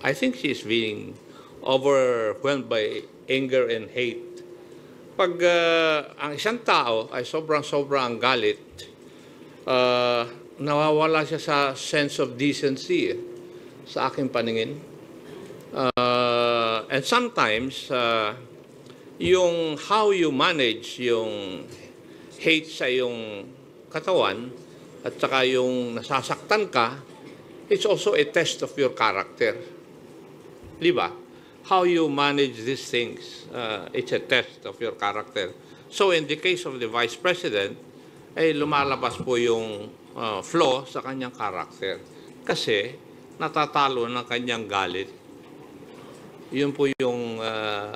I think she's being overwhelmed by anger and hate. Pag ang isang tao ay sobrang galit, nawawala siya sa sense of decency sa aking paningin. And sometimes, yung how you manage yung hate sa yung katawan at saka yung nasasaktan ka, it's also a test of your character. Di ba? How you manage these things, it's a test of your character. So in the case of the Vice President, ay lumalabas po yung flaw sa kanyang character. Kasi natatalo ng kanyang galit. Yun po yung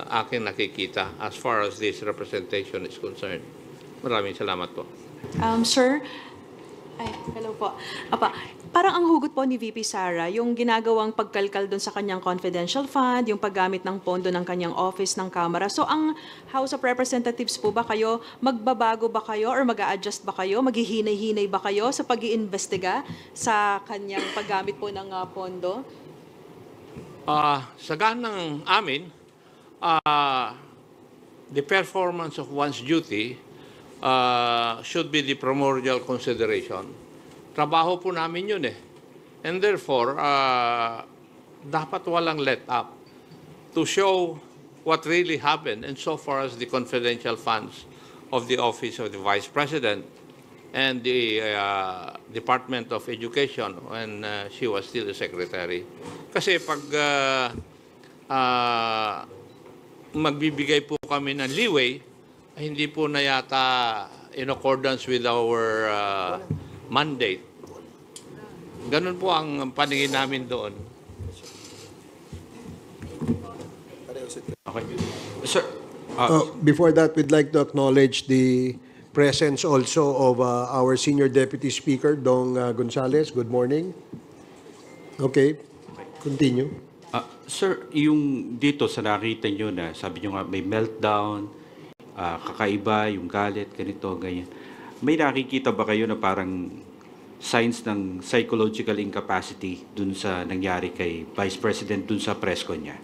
aking nakikita as far as this representation is concerned. Maraming salamat po. Sir, hello po. Parang ang hugot po ni VP Sara, yung ginagawang pagkalkal doon sa kanyang confidential fund, yung paggamit ng pondo ng kanyang office ng Kamara. So ang House of Representatives po ba kayo, magbabago ba kayo or mag-a-adjust ba kayo, maghihinay-hinay ba kayo sa pag-iimbestiga sa kanyang paggamit po ng pondo? Sa ganang amin, the performance of one's duty should be the primordial consideration. Trabaho po namin yun eh. And therefore, dapat walang let up to show what really happened and so far as the confidential funds of the Office of the Vice President and the Department of Education when she was still the Secretary. Kasi pag magbibigay po kami ng leeway, hindi po na yata in accordance with our mandate. Ganun po ang paningin namin doon. Okay. Sir, before that, we'd like to acknowledge the presence also of our Senior Deputy Speaker, Dong Gonzales. Good morning. Okay, continue. Sir, yung dito sa nakita nyo na, sabi nyo nga may meltdown, kakaiba, yung galit, ganito, ganyan. May nakikita ba kayo na parang signs ng psychological incapacity dun sa nangyari kay Vice President dun sa press con niya?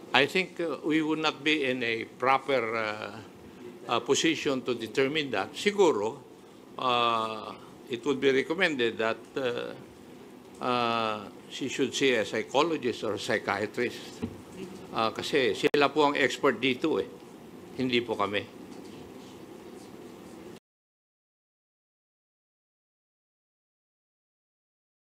I think we would not be in a proper position to determine that. Siguro, it would be recommended that she should see a psychologist or a psychiatrist. Kasi sila po ang expert dito eh. Hindi po kami.